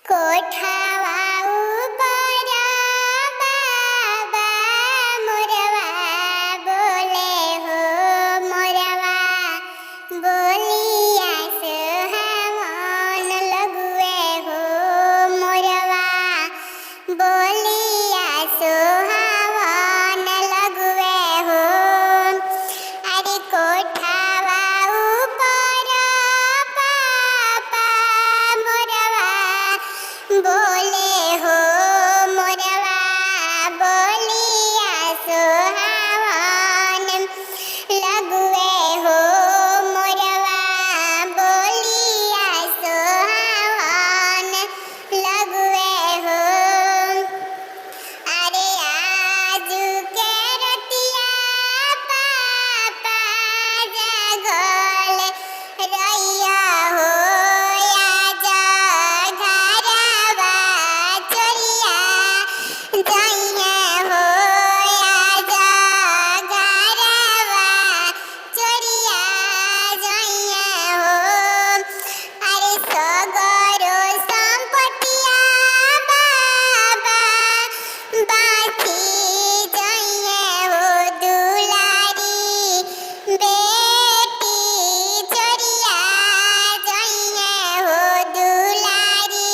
कोठावा ऊपर बाबा मोरवा बोले हो मोरवा बोलिया सुहावन लगुए हो मोरवा बोलिया सुहावन लगुए हो अरे कोठावा ऊपर पापा मोरवा बोले हो मोरवा बोलिया सुहावन लगुए हो मोरवा बोलिया सुहावन लगुए हो अरे आज के रतिया पापा जागल रहिया हो आजा घरवा चोरिया जाइए हो आजा घरवा चोरिया जाइए हो अरे सगरो संपत्तिया बाबा बाकी जाइए हो दुलारी बेटी चोरिया जाइए हो दुलारी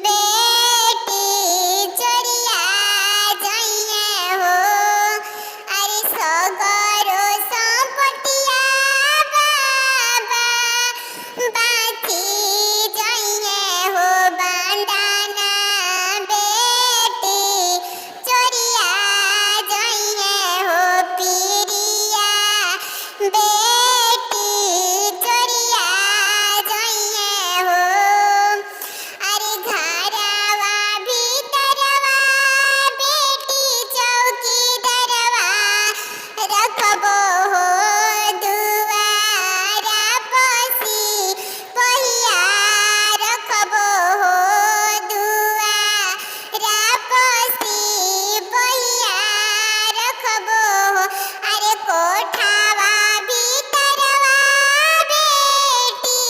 बेटी चोरिया जाइए हो अरे सगरो संपत्तिया बाबा बाकी जाइए हो बांधाना बेटी चोरिया जाइए हो पीरिया बेटी चोरिया जाइए हो अरे घरवा भीतरवा बेटी चौकीदारवा रखबो हो दुआरा पसी पहिया रखबो हो दुआरा पसी पहिया रखबो हो अरे कोठावा भीतरवा बेटी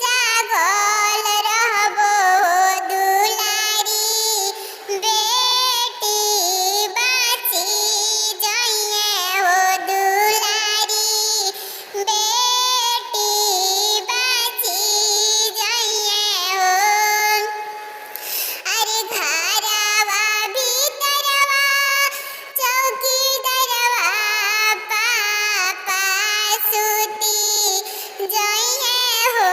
जागल रहबो हो दुलारी बेटी बाची जाइए हो दुलारी बेटी बाची जाइए हो अरे घरवा भीतरवा चौकीदारवा पापा सुती जाइए हो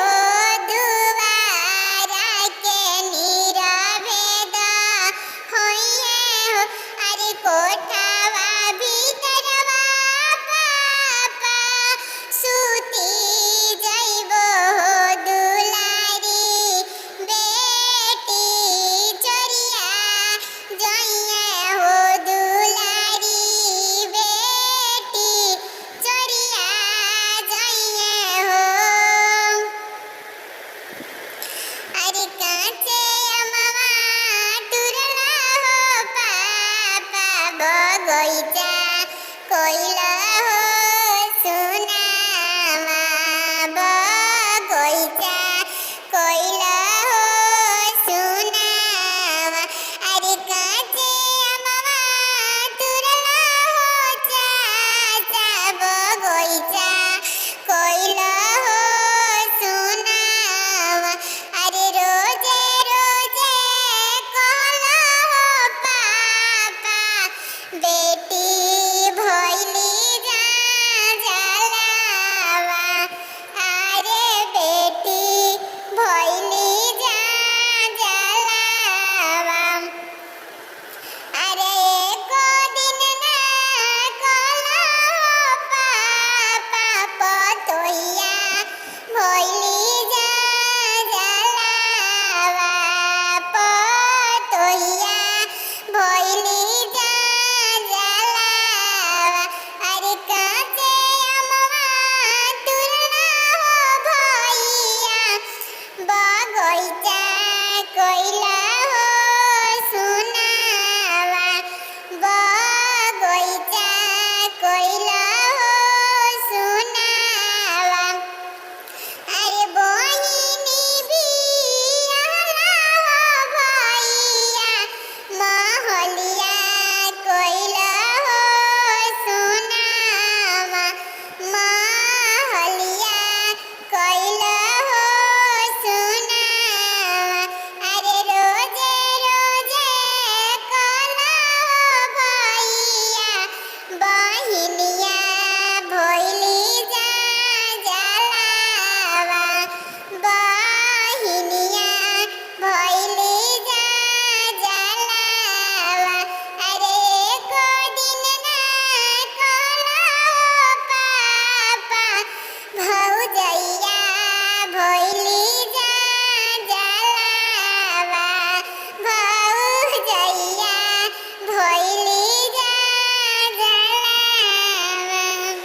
दुआरा के नीरवेदा होइए हो अरे कोठावा भीतरवा पापा सुती जाइबो हो दुलारी बेटी चोरिया जाइए हो दुलारी बेटी चोरिया जाइए हो अरे काचे अमवा तुरला हो पापा बगैचा कोइला हो सुनामा बगैचा कोइला हो सुनामा अरे काचे अमवा तुरला हो चाचा बगैचा कोइला हो सुनामा अरे रोजे रोजे कहला हो पापा बेटी भइली जलावा अरे बेटी भइली जलावा अरे एको दिन ना कहला हो पापा पतोहिया भइली जलावा पतोहिया भइली जलावा अरे काचे अमवा तुरला हो भइया बगैचा कोइला हो सुनावा बगैचा कोइला हो सुनावा अरे बहिनी बियाला যাইয়া